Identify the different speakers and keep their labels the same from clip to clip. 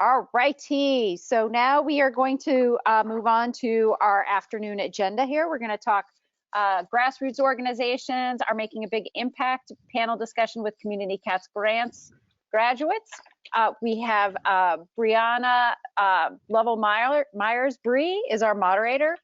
Speaker 1: All righty, so now we are going to move on to our afternoon agenda here. We're going to talk grassroots organizations are making a big impact, panel discussion with Community Cats grants graduates. We have Brianna Lovell Myers. Bree is our moderator.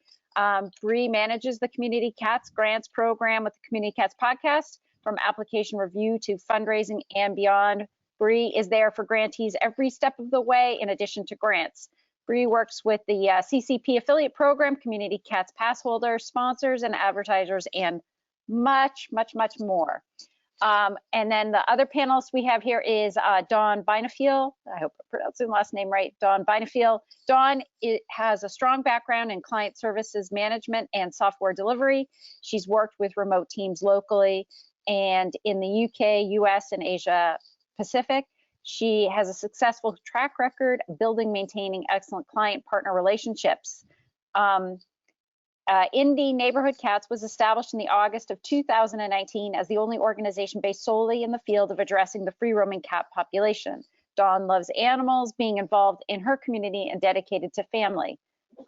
Speaker 1: Bree manages the Community Cats grants program with the Community Cats podcast, from application review to fundraising and beyond. Bree is there for grantees every step of the way in addition to grants. Bree works with the CCP affiliate program, Community Cats pass holders, sponsors, and advertisers, and much, much, much more. And then the other panelist we have here is Dawn Benefiel. I hope I'm pronouncing the last name right, Dawn Benefiel. Dawn has a strong background in client services management and software delivery. She's worked with remote teams locally and in the UK, US, and Asia Pacific. She has a successful track record building, maintaining excellent client partner relationships. Indy Neighborhood Cats was established in the August of 2019 as the only organization based solely in the field of addressing the free roaming cat population. Dawn loves animals, being involved in her community, and dedicated to family.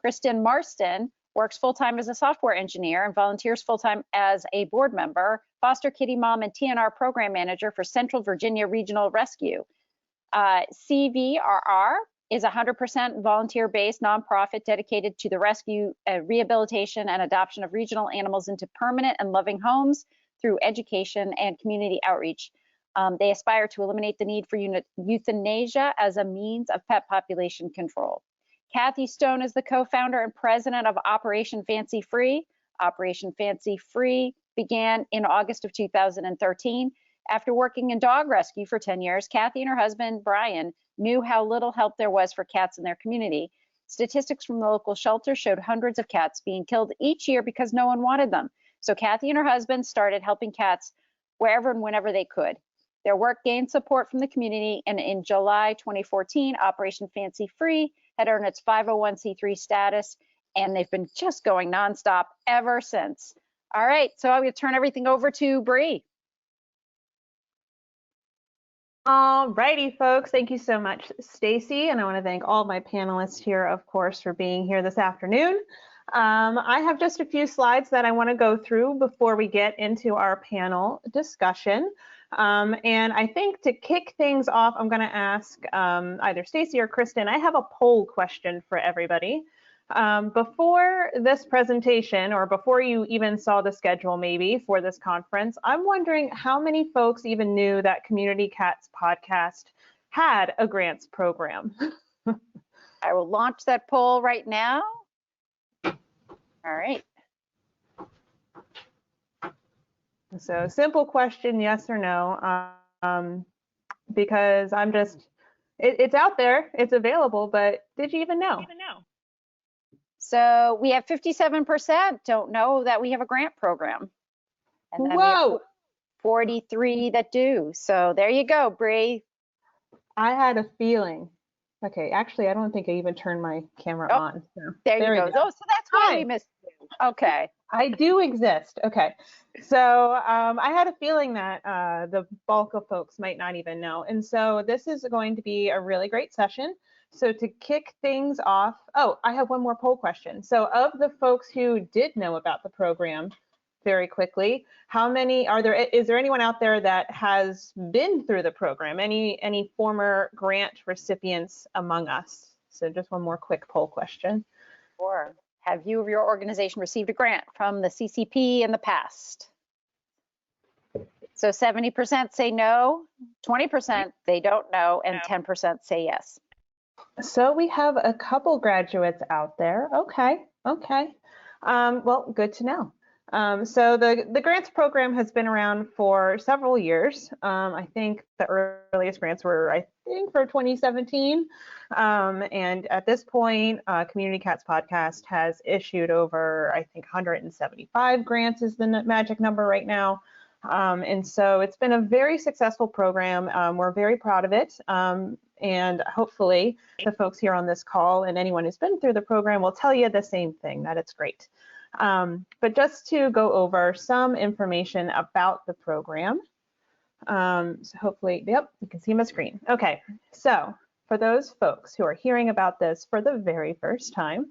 Speaker 1: Kristen Marston works full-time as a software engineer and volunteers full-time as a board member, foster kitty mom, and TNR program manager for Central Virginia Regional Rescue. CVRR is a 100% volunteer-based nonprofit dedicated to the rescue, rehabilitation, and adoption of regional animals into permanent and loving homes through education and community outreach. They aspire to eliminate the need for euthanasia as a means of pet population control. Kathy Stone is the co-founder and president of Operation Fancy Free. Operation Fancy Free began in August of 2013. After working in dog rescue for 10 years, Kathy and her husband, Brian, knew how little help there was for cats in their community. Statistics from the local shelter showed hundreds of cats being killed each year because no one wanted them. So Kathy and her husband started helping cats wherever and whenever they could. Their work gained support from the community, and in July 2014, Operation Fancy Free had earned its 501c3 status, and they've been just going nonstop ever since. All right, so I'm going to turn everything over to Bree.
Speaker 2: All righty, folks. Thank you so much, Stacy, and I want to thank all my panelists here, of course, for being here this afternoon. I have just a few slides that I want to go through before we get into our panel discussion. And I think to kick things off, I'm going to ask either Stacy or Kristen. I have a poll question for everybody. Before this presentation, or before you even saw the schedule maybe for this conference, I'm wondering how many folks even knew that Community Cats podcast had a grants program?
Speaker 1: I will launch that poll right now. All right.
Speaker 2: So simple question, yes or no, because I'm just, it's out there, it's available, but did you even know?
Speaker 1: So we have 57% don't know that we have a grant program. And then we have 43 that do. So there you go, Bree.
Speaker 2: I had a feeling. Okay, actually, I don't think I even turned my camera on. So
Speaker 1: there you go. Oh, so that's why we missed you. Okay.
Speaker 2: I do exist. Okay. So I had a feeling that the bulk of folks might not even know. And so this is going to be a really great session. So to kick things off, oh, I have one more poll question. So of the folks who did know about the program, very quickly, how many is there anyone out there that has been through the program? Any former grant recipients among us? So just one more quick poll question.
Speaker 1: Sure. Have you or your organization received a grant from the CCP in the past? So 70% say no, 20% they don't know, and 10% say yes.
Speaker 2: So we have a couple graduates out there. Okay. Well, good to know. So the grants program has been around for several years. I think the earliest grants were, for 2017. And at this point, Community Cats podcast has issued over, 175 grants is the magic number right now. And so it's been a very successful program. We're very proud of it. And hopefully the folks here on this call and anyone who's been through the program will tell you the same thing, that it's great. But just to go over some information about the program. So hopefully, yep, you can see my screen. Okay, so for those folks who are hearing about this for the very first time,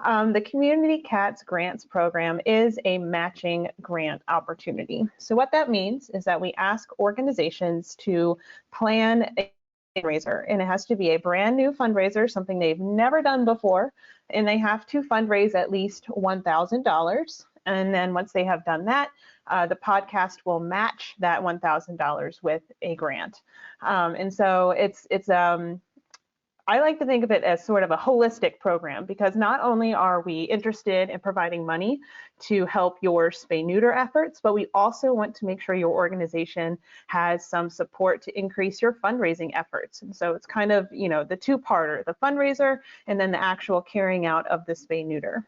Speaker 2: the Community Cats Grants Program is a matching grant opportunity. So what that means is that we ask organizations to plan a fundraiser, and it has to be a brand new fundraiser, something they've never done before, and they have to fundraise at least $1,000. And then once they have done that, the podcast will match that $1,000 with a grant. And so I like to think of it as sort of a holistic program, because not only are we interested in providing money to help your spay-neuter efforts, but we also want to make sure your organization has some support to increase your fundraising efforts. And so it's kind of, you know, the two-parter, the fundraiser and then the actual carrying out of the spay-neuter.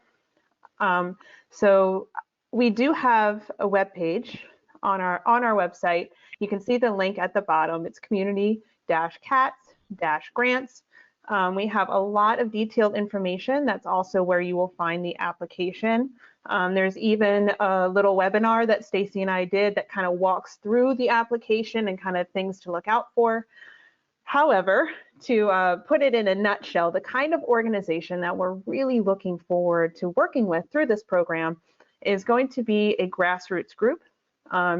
Speaker 2: So we do have a web page on our website. You can see the link at the bottom. It's community-cats-grants. We have a lot of detailed information. That's also where you will find the application. There's even a little webinar that Stacy and I did that kind of walks through the application and kind of things to look out for. However, to put it in a nutshell, the kind of organization that we're really looking forward to working with through this program is going to be a grassroots group,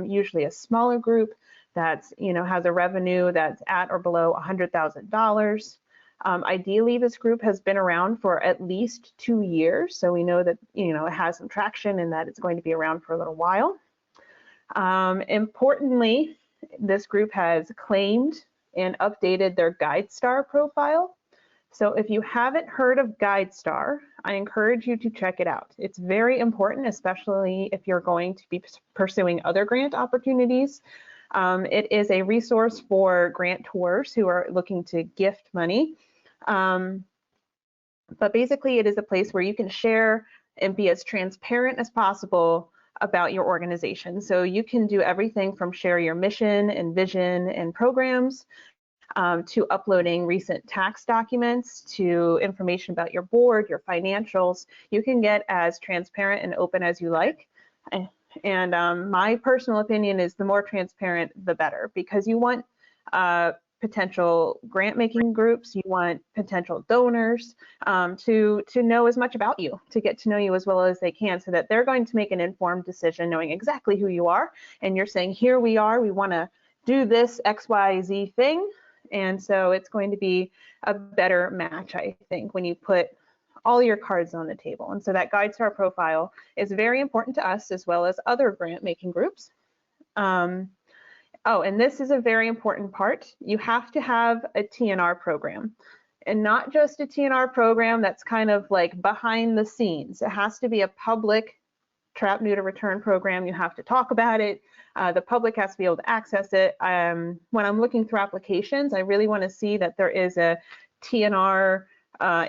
Speaker 2: usually a smaller group that's, you know, has a revenue that's at or below $100,000. Ideally, this group has been around for at least 2 years, so we know that, you know, it has some traction and that it's going to be around for a little while. Importantly, this group has claimed and updated their GuideStar profile. So if you haven't heard of GuideStar, I encourage you to check it out. It's very important, especially if you're going to be pursuing other grant opportunities. It is a resource for grantors who are looking to gift money. But basically, it is a place where you can share and be as transparent as possible about your organization. So you can do everything from share your mission and vision and programs, to uploading recent tax documents, to information about your board, your financials. You can get as transparent and open as you like. And my personal opinion is the more transparent, the better, because you want potential grant making groups, you want potential donors to know as much about you, to get to know you as well as they can, so that they're going to make an informed decision knowing exactly who you are. And you're saying, here we are, we want to do this XYZ thing. And so it's going to be a better match, I think, when you put all your cards on the table. And so that GuideStar profile is very important to us as well as other grant making groups. Oh, and this is a very important part. You have to have a TNR program, and not just a TNR program that's kind of like behind the scenes. It has to be a public trap, neuter, return program. You have to talk about it. The public has to be able to access it. When I'm looking through applications, I really want to see that there is a TNR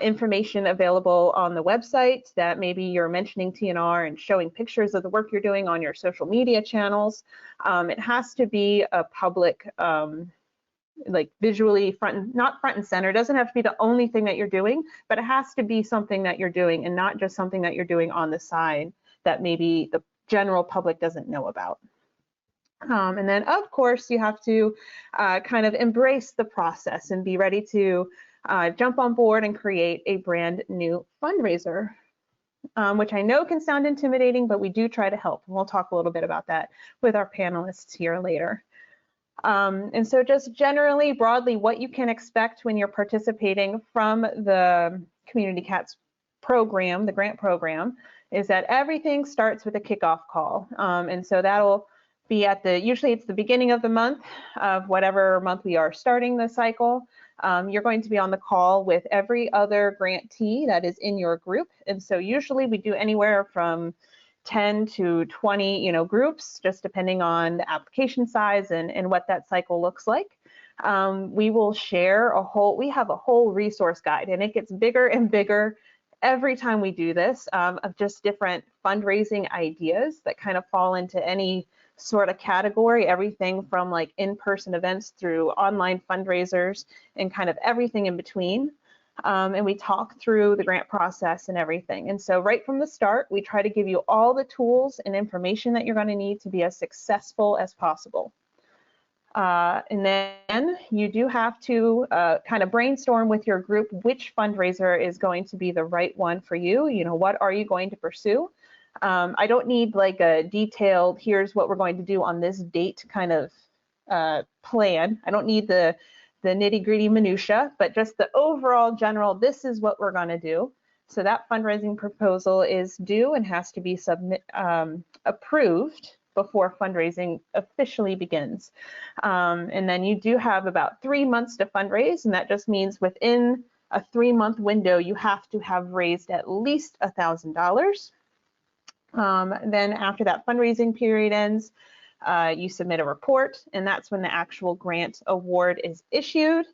Speaker 2: information available on the website, that maybe you're mentioning TNR and showing pictures of the work you're doing on your social media channels. It has to be a public, like visually not front and center. It doesn't have to be the only thing that you're doing, but it has to be something that you're doing and not just something that you're doing on the side that maybe the general public doesn't know about. And then, of course, you have to kind of embrace the process and be ready to jump on board and create a brand new fundraiser, which I know can sound intimidating, but we do try to help. And we'll talk a little bit about that with our panelists here later. And so just generally, broadly, what you can expect when you're participating from the Community Cats program, the grant program, is that everything starts with a kickoff call. And so that'll be at usually it's the beginning of the month of whatever month we are starting the cycle. You're going to be on the call with every other grantee that is in your group. And so usually we do anywhere from 10 to 20, groups, just depending on the application size and what that cycle looks like. We will share we have a whole resource guide, and it gets bigger and bigger every time we do this, of just different fundraising ideas that kind of fall into any sort of category, everything from like in-person events through online fundraisers and kind of everything in between. And we talk through the grant process and everything. And so right from the start, we try to give you all the tools and information that you're going to need to be as successful as possible. And then you do have to kind of brainstorm with your group which fundraiser is going to be the right one for you. You know, what are you going to pursue? I don't need like a detailed, here's what we're going to do on this date kind of plan. I don't need the nitty-gritty minutia, but just the overall general, this is what we're going to do. So that fundraising proposal is due and has to be approved before fundraising officially begins. And then you do have about 3 months to fundraise, and that just means within a 3-month window, you have to have raised at least $1,000. Then after that fundraising period ends, you submit a report, and that's when the actual grant award is issued.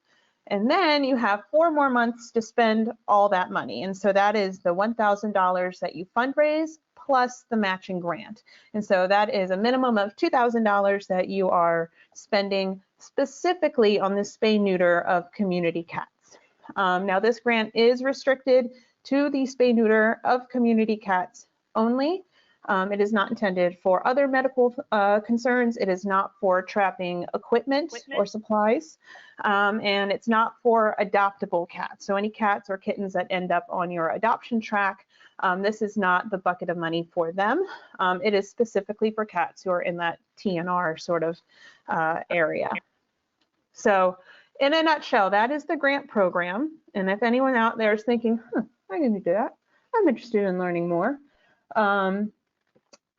Speaker 2: And then you have 4 more months to spend all that money. And so that is the $1,000 that you fundraise plus the matching grant. And so that is a minimum of $2,000 that you are spending specifically on the spay-neuter of community cats. Now this grant is restricted to the spay-neuter of community cats only. It is not intended for other medical concerns. It is not for trapping equipment or supplies. And it's not for adoptable cats. So any cats or kittens that end up on your adoption track, this is not the bucket of money for them. It is specifically for cats who are in that TNR sort of area. So in a nutshell, that is the grant program. And if anyone out there is thinking, I'm going to do that, I'm interested in learning more.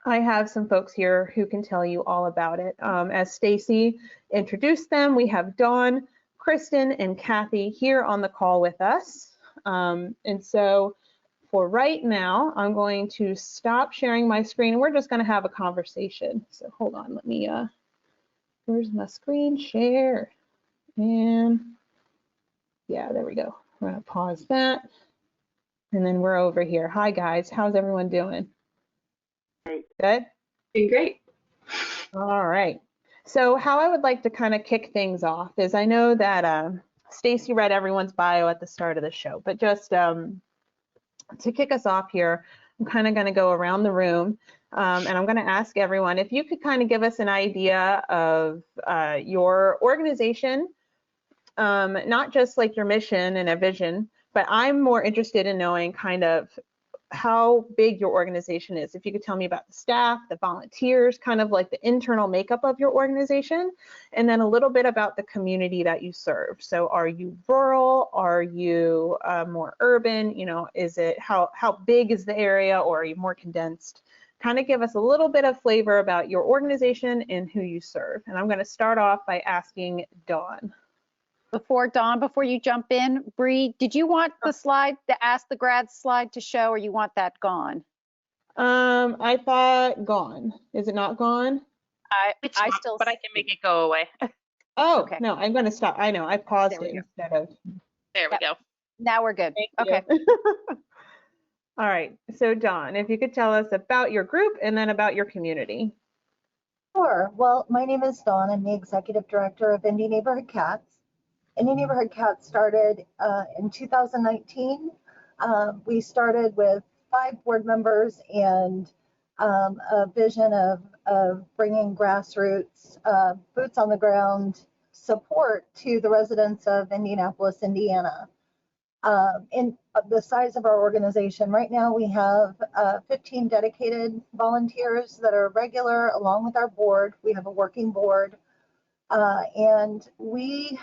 Speaker 2: I have some folks here who can tell you all about it. As Stacy introduced them, we have Dawn, Kristen, and Kathy here on the call with us. And so for right now, I'm going to stop sharing my screen and we're just going to have a conversation. So hold on, let me, where's my screen share? And yeah, there we go. We're going to pause that. And then we're over here. Hi guys, how's everyone doing? Good?
Speaker 3: Doing great.
Speaker 2: All right. So how I would like to kind of kick things off is I know that Stacy read everyone's bio at the start of the show, but just to kick us off here, I'm kind of going to go around the room and I'm going to ask everyone if you could kind of give us an idea of your organization, not just like your mission and a vision, but I'm more interested in knowing kind of how big your organization is. If you could tell me about the staff, the volunteers, kind of like the internal makeup of your organization, and then a little bit about the community that you serve. So are you rural? Are you more urban? You know, is it, how big is the area, or are you more condensed? Kind of give us a little bit of flavor about your organization and who you serve. And I'm going to start off by asking Dawn.
Speaker 1: Before you jump in, Bree, did you want the slide, the Ask the Grads slide to show, or you want that gone?
Speaker 2: I thought gone. Is it not gone?
Speaker 3: I still, but I can make it go away.
Speaker 2: Oh,
Speaker 1: okay.
Speaker 2: No, I'm going to stop. I know, I paused it instead of.
Speaker 3: There we go.
Speaker 1: Now we're good.
Speaker 2: Thank you. All right, so Dawn, if you could tell us about your group and then about your community.
Speaker 4: Sure. Well, my name is Dawn. I'm the executive director of Indy Neighborhood Cats. Indy Neighborhood Cats started in 2019. We started with 5 board members and a vision of bringing grassroots, boots on the ground support to the residents of Indianapolis, Indiana. In the size of our organization, right now we have 15 dedicated volunteers that are regular along with our board. We have a working board, and we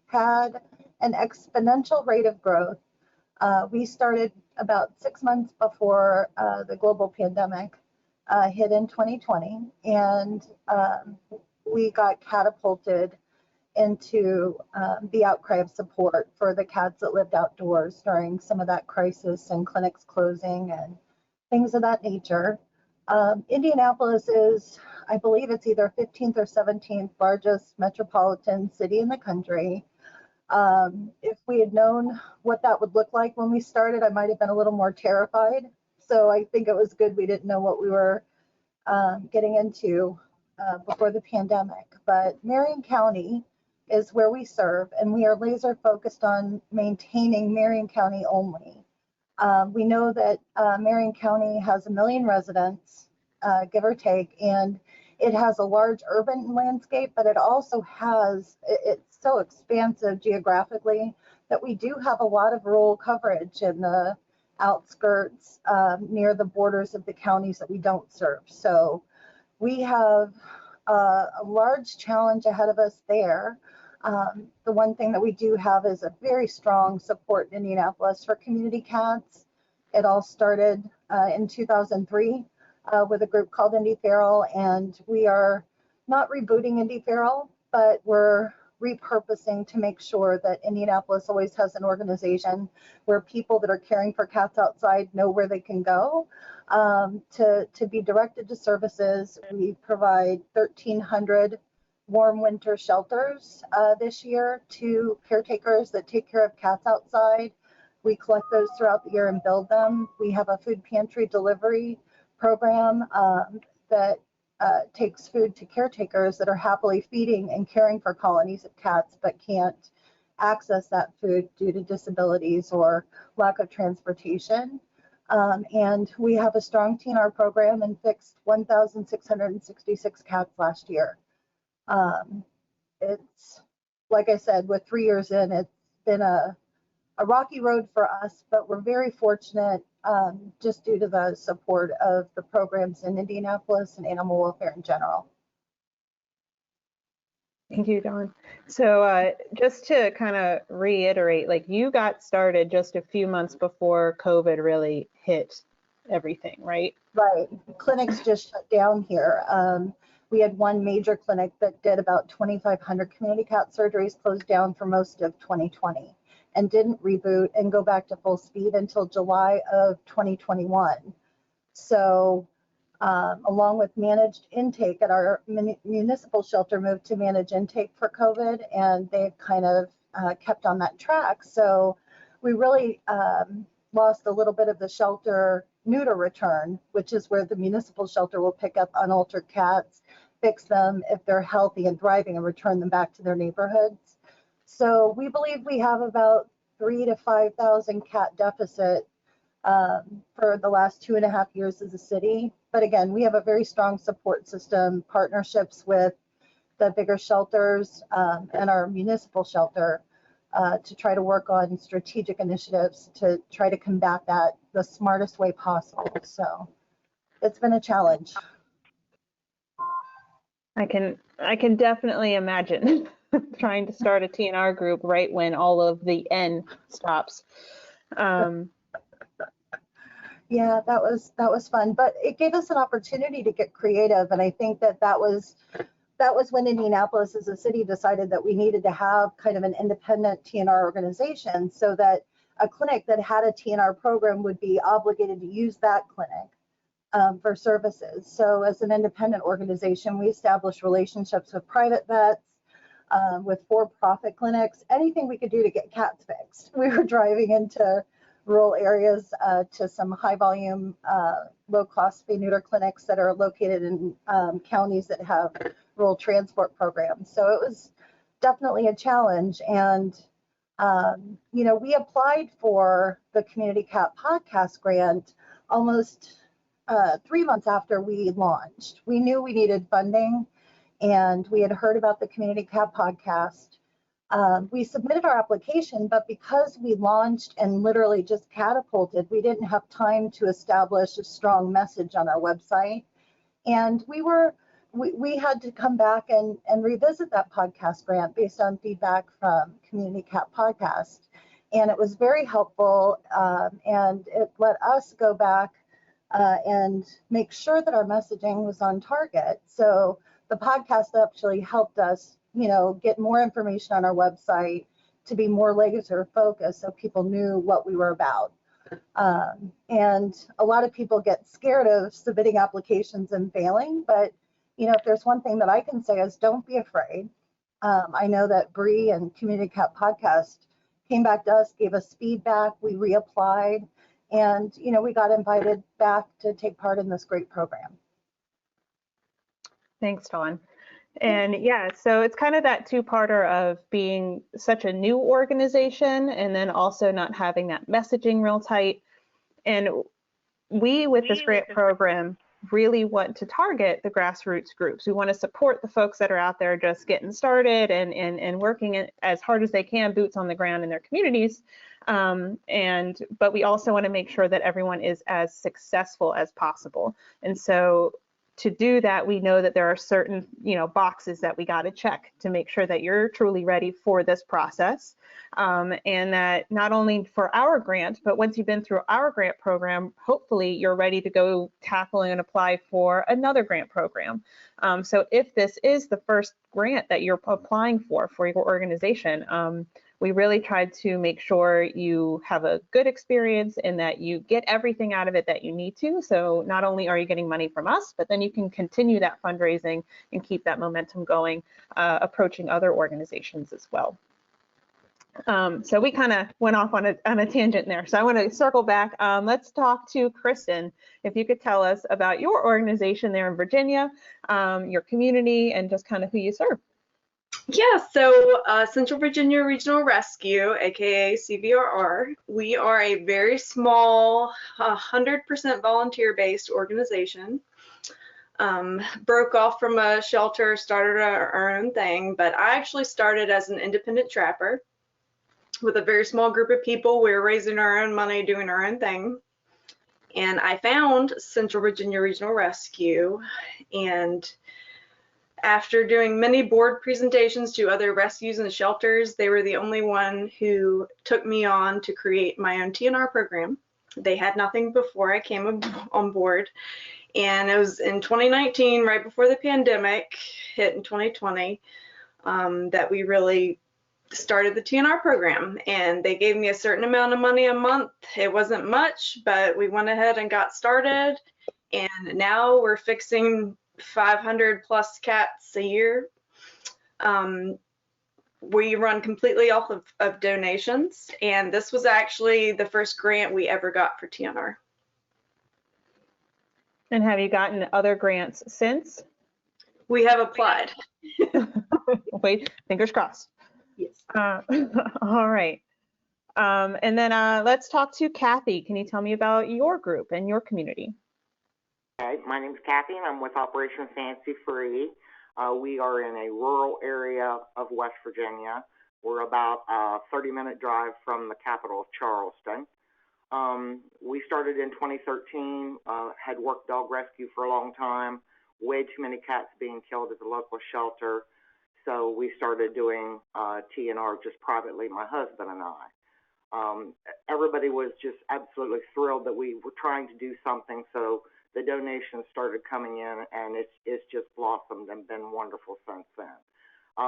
Speaker 4: had an exponential rate of growth. We started about 6 months before the global pandemic hit in 2020, and we got catapulted into the outcry of support for the cats that lived outdoors during some of that crisis and clinics closing and things of that nature. Indianapolis is, I believe it's either 15th or 17th largest metropolitan city in the country. If we had known what that would look like when we started, I might have been a little more terrified. So I think it was good we didn't know what we were getting into before the pandemic. But Marion County is where we serve, and we are laser focused on maintaining Marion County only. We know that Marion County has 1 million residents, give or take, and it has a large urban landscape, but it also has, it's so expansive geographically that we do have a lot of rural coverage in the outskirts near the borders of the counties that we don't serve. So we have a large challenge ahead of us there. The one thing that we do have is a very strong support in Indianapolis for community cats. It all started in 2003 with a group called Indy Feral, and we are not rebooting Indy Feral, but we're repurposing to make sure that Indianapolis always has an organization where people that are caring for cats outside know where they can go to be directed to services. We provide 1,300 warm winter shelters this year to caretakers that take care of cats outside. We collect those throughout the year and build them. We have a food pantry delivery program that takes food to caretakers that are happily feeding and caring for colonies of cats but can't access that food due to disabilities or lack of transportation. And we have a strong TNR program and fixed 1,666 cats last year. It's, like I said, with 3 years in, it's been a rocky road for us, but we're very fortunate just due to the support of the programs in Indianapolis and animal welfare in general.
Speaker 2: Thank you, Dawn. So just to kind of reiterate, like you got started just a few months before COVID really hit everything, right?
Speaker 4: Right. Clinics just shut down here. We had one major clinic that did about 2,500 community cat surgeries closed down for most of 2020 and didn't reboot and go back to full speed until July of 2021. So along with managed intake at our municipal shelter moved to managed intake for COVID, and they've kind of kept on that track. So we really lost a little bit of the shelter neuter return, which is where the municipal shelter will pick up unaltered cats, fix them if they're healthy and thriving, and return them back to their neighborhoods. So we believe we have about 3,000 to 5,000 cat deficit for the last 2.5 years as a city. But again, we have a very strong support system, partnerships with the bigger shelters and our municipal shelter to try to work on strategic initiatives to try to combat that the smartest way possible. So it's been a challenge.
Speaker 2: I can definitely imagine trying to start a TNR group right when all of the N stops.
Speaker 4: Yeah, that was fun, but it gave us an opportunity to get creative, and I think that was when Indianapolis as a city decided that we needed to have kind of an independent TNR organization so that a clinic that had a TNR program would be obligated to use that clinic for services. So as an independent organization, we established relationships with private vets, with for-profit clinics, anything we could do to get cats fixed. We were driving into rural areas to some high volume, low cost spay neuter clinics that are located in counties that have rural transport programs. So it was definitely a challenge. And, you know, we applied for the Community Cat Podcast Grant almost 3 months after we launched. We knew we needed funding, and we had heard about the Community Cat Podcast. We submitted our application, but because we launched and literally just catapulted, we didn't have time to establish a strong message on our website. And we had to come back and revisit that podcast grant based on feedback from Community Cat Podcast. And it was very helpful, and it let us go back and make sure that our messaging was on target. So the podcast actually helped us, you know, get more information on our website to be more laser focused so people knew what we were about. And a lot of people get scared of submitting applications and failing, but you know, if there's one thing that I can say is don't be afraid. I know that Bree and Community Cat Podcast came back to us, gave us feedback, we reapplied, and you know, we got invited back to take part in this great program.
Speaker 2: Thanks, Dawn. And yeah, so it's kind of that two-parter of being such a new organization and then also not having that messaging real tight. And we, with this grant program, really want to target the grassroots groups. We want to support the folks that are out there just getting started and working as hard as they can, boots on the ground in their communities. But we also want to make sure that everyone is as successful as possible. And so to do that, we know that there are certain, boxes that we got to check to make sure that you're truly ready for this process. And that not only for our grant, but once you've been through our grant program, hopefully you're ready to go tackle and apply for another grant program. So if this is the first grant that you're applying for your organization, we really tried to make sure you have a good experience and that you get everything out of it that you need to. So not only are you getting money from us, but then you can continue that fundraising and keep that momentum going, approaching other organizations as well. So we kind of went off on a tangent there. So I want to circle back. Let's talk to Kristen. If you could tell us about your organization there in Virginia, your community, and just kind of who you serve.
Speaker 5: Yeah, so Central Virginia Regional Rescue, aka CVRR, we are a very small, 100% volunteer-based organization. Broke off from a shelter, started our own thing, but I actually started as an independent trapper with a very small group of people. We were raising our own money, doing our own thing. And I found Central Virginia Regional Rescue, and after doing many board presentations to other rescues and shelters, they were the only one who took me on to create my own TNR program. They had nothing before I came on board. And it was in 2019, right before the pandemic hit in 2020, that we really started the TNR program. And they gave me a certain amount of money a month. It wasn't much, but we went ahead and got started. And now we're fixing 500 plus cats a year. We run completely off of donations, and this was actually the first grant we ever got for TNR.
Speaker 2: And have you gotten other grants since?
Speaker 5: We have applied.
Speaker 2: Wait, fingers crossed.
Speaker 5: Yes.
Speaker 2: All right. And then let's talk to Kathy. Can you tell me about your group and your community?
Speaker 6: Okay, my name is Kathy, and I'm with Operation Fancy Free. We are in a rural area of West Virginia. We're about a 30-minute drive from the capital of Charleston. We started in 2013, had worked dog rescue for a long time, way too many cats being killed at the local shelter. So we started doing TNR just privately, my husband and I. Everybody was just absolutely thrilled that we were trying to do something, so the donations started coming in, and it's just blossomed and been wonderful since then.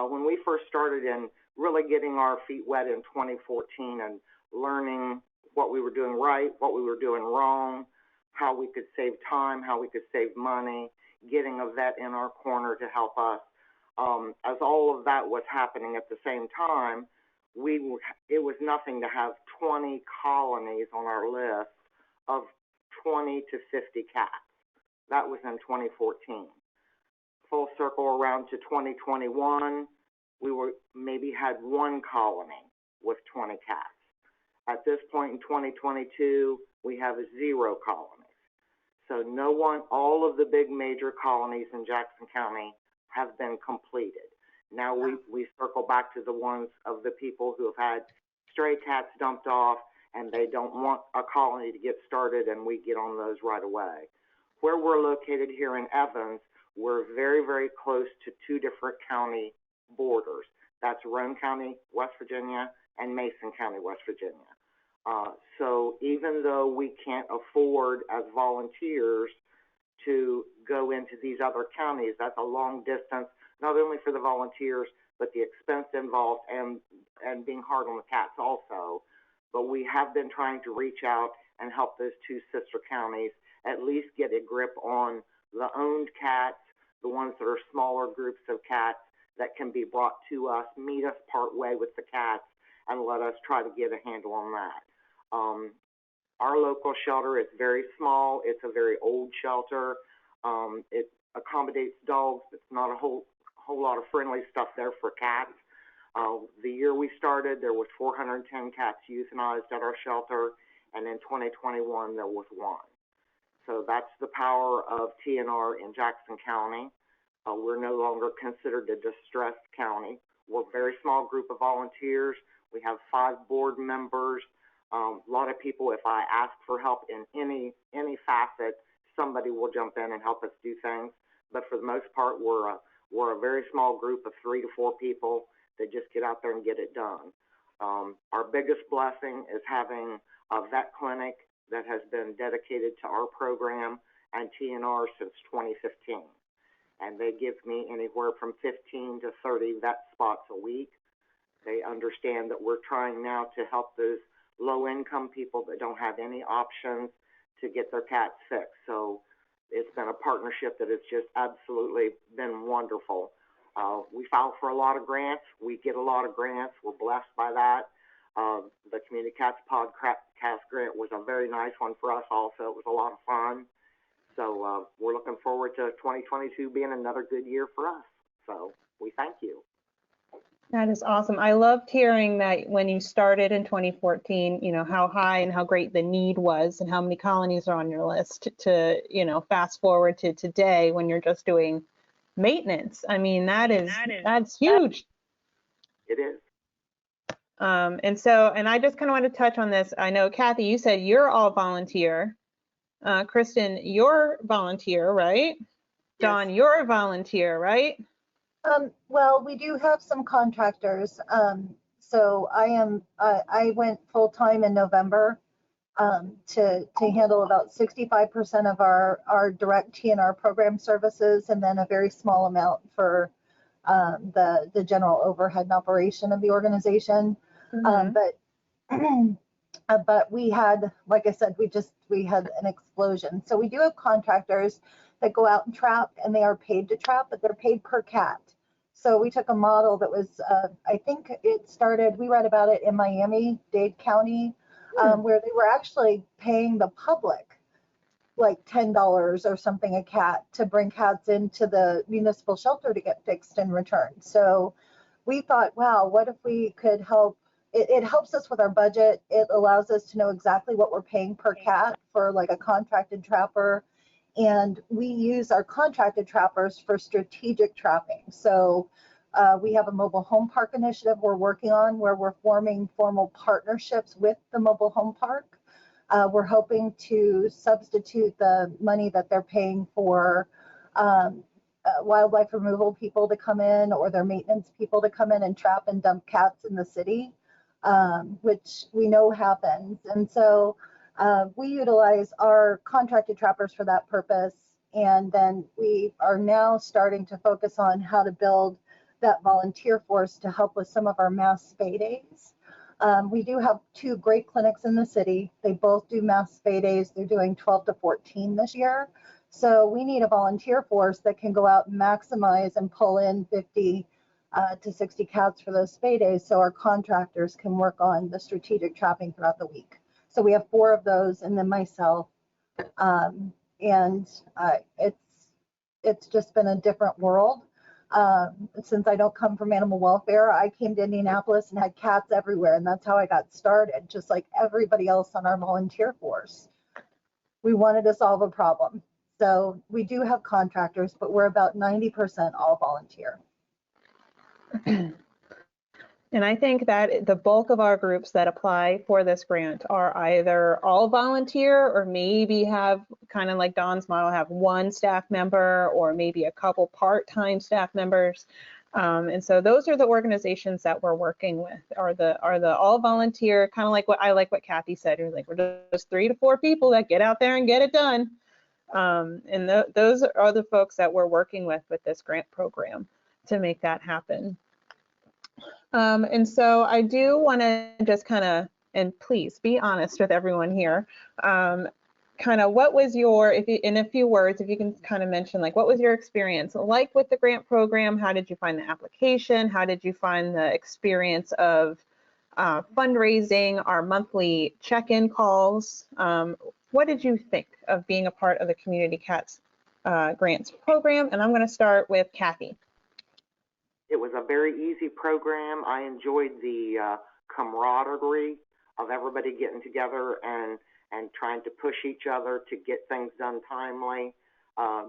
Speaker 6: When we first started in really getting our feet wet in 2014 and learning what we were doing right, what we were doing wrong, how we could save time, how we could save money, getting a vet in our corner to help us. As all of that was happening at the same time, it was nothing to have 20 colonies on our list of 20 to 50 cats. That was in 2014. Full circle around to 2021, we maybe had one colony with 20 cats. At this point in 2022, we have 0 colonies. So all of the big major colonies in Jackson County have been completed. Now we circle back to the ones of the people who have had stray cats dumped off, and they don't want a colony to get started, and we get on those right away. Where we're located here in Evans, we're very, very close to 2 different county borders. That's Roane County, West Virginia, and Mason County, West Virginia. So even though we can't afford as volunteers to go into these other counties, that's a long distance, not only for the volunteers, but the expense involved and being hard on the cats also. But we have been trying to reach out and help those 2 sister counties at least get a grip on the owned cats, the ones that are smaller groups of cats that can be brought to us, meet us part way with the cats, and let us try to get a handle on that. Our local shelter is very small. It's a very old shelter. It accommodates dogs. It's not a whole lot of friendly stuff there for cats. The year we started, there was 410 cats euthanized at our shelter, and in 2021, there was 1. So that's the power of TNR in Jackson County. We're no longer considered a distressed county. We're a very small group of volunteers. We have 5 board members. A lot of people, if I ask for help in any facet, somebody will jump in and help us do things. But for the most part, we're a very small group of 3 to 4 people that just get out there and get it done. Our biggest blessing is having a vet clinic that has been dedicated to our program and TNR since 2015. And they give me anywhere from 15 to 30 vet spots a week. They understand that we're trying now to help those low-income people that don't have any options to get their cats fixed. So it's been a partnership that has just absolutely been wonderful. We file for a lot of grants. We get a lot of grants. We're blessed by that. The Community Cats Podcast grant was a very nice one for us also. It was a lot of fun. So we're looking forward to 2022 being another good year for us. So we thank you.
Speaker 2: That is awesome. I loved hearing that when you started in 2014, you know, how high and how great the need was and how many colonies are on your list to, you know, fast forward to today when you're just doing maintenance. I mean, that's huge.
Speaker 6: It is.
Speaker 2: And I just kind of want to touch on this. I know, Kathy, you said you're all volunteer. Kristen, you're volunteer, right? Yes. Dawn, you're a volunteer, right?
Speaker 4: Well, we do have some contractors. So I went full-time in November to handle about 65% of our direct TNR program services, and then a very small amount for the general overhead and operation of the organization. But we had, like I said, we had an explosion. So we do have contractors that go out and trap, and they are paid to trap, but they're paid per cat. So we took a model that was, I think it started, we read about it in Miami-Dade County, where they were actually paying the public like $10 or something a cat to bring cats into the municipal shelter to get fixed in return. So we thought, wow, what if we could help? It helps us with our budget. It allows us to know exactly what we're paying per cat for like a contracted trapper. And we use our contracted trappers for strategic trapping. So we have a mobile home park initiative we're working on where we're forming formal partnerships with the mobile home park. We're hoping to substitute the money that they're paying for wildlife removal people to come in, or their maintenance people to come in and trap and dump cats in the city, which we know happens. And so we utilize our contracted trappers for that purpose. And then we are now starting to focus on how to build that volunteer force to help with some of our mass spay days. We do have 2 great clinics in the city. They both do mass spay days. They're doing 12 to 14 this year. So we need a volunteer force that can go out and maximize and pull in 50 to 60 cats for those spay days, so our contractors can work on the strategic trapping throughout the week. So we have 4 of those, and then myself. It's just been a different world. Since I don't come from animal welfare, I came to Indianapolis and had cats everywhere, and that's how I got started, just like everybody else on our volunteer force. We wanted to solve a problem. So we do have contractors, but we're about 90% all volunteer.
Speaker 2: And I think that the bulk of our groups that apply for this grant are either all volunteer, or maybe have, kind of like Dawn's model, have 1 staff member or maybe a couple part-time staff members. And so those are the organizations that we're working with, are the all volunteer, kind of like what Kathy said. You're like, we're just 3 to 4 people that get out there and get it done. And those are the folks that we're working with this grant program to make that happen. And so I do want to just kind of, and please be honest with everyone here, kind of what was your, in a few words, if you can kind of mention, like, what was your experience like with the grant program? How did you find the application? How did you find the experience of fundraising, our monthly check-in calls? What did you think of being a part of the Community Cats Grants program? And I'm going to start with Kathy.
Speaker 6: It was a very easy program. I enjoyed the camaraderie of everybody getting together and and trying to push each other to get things done timely.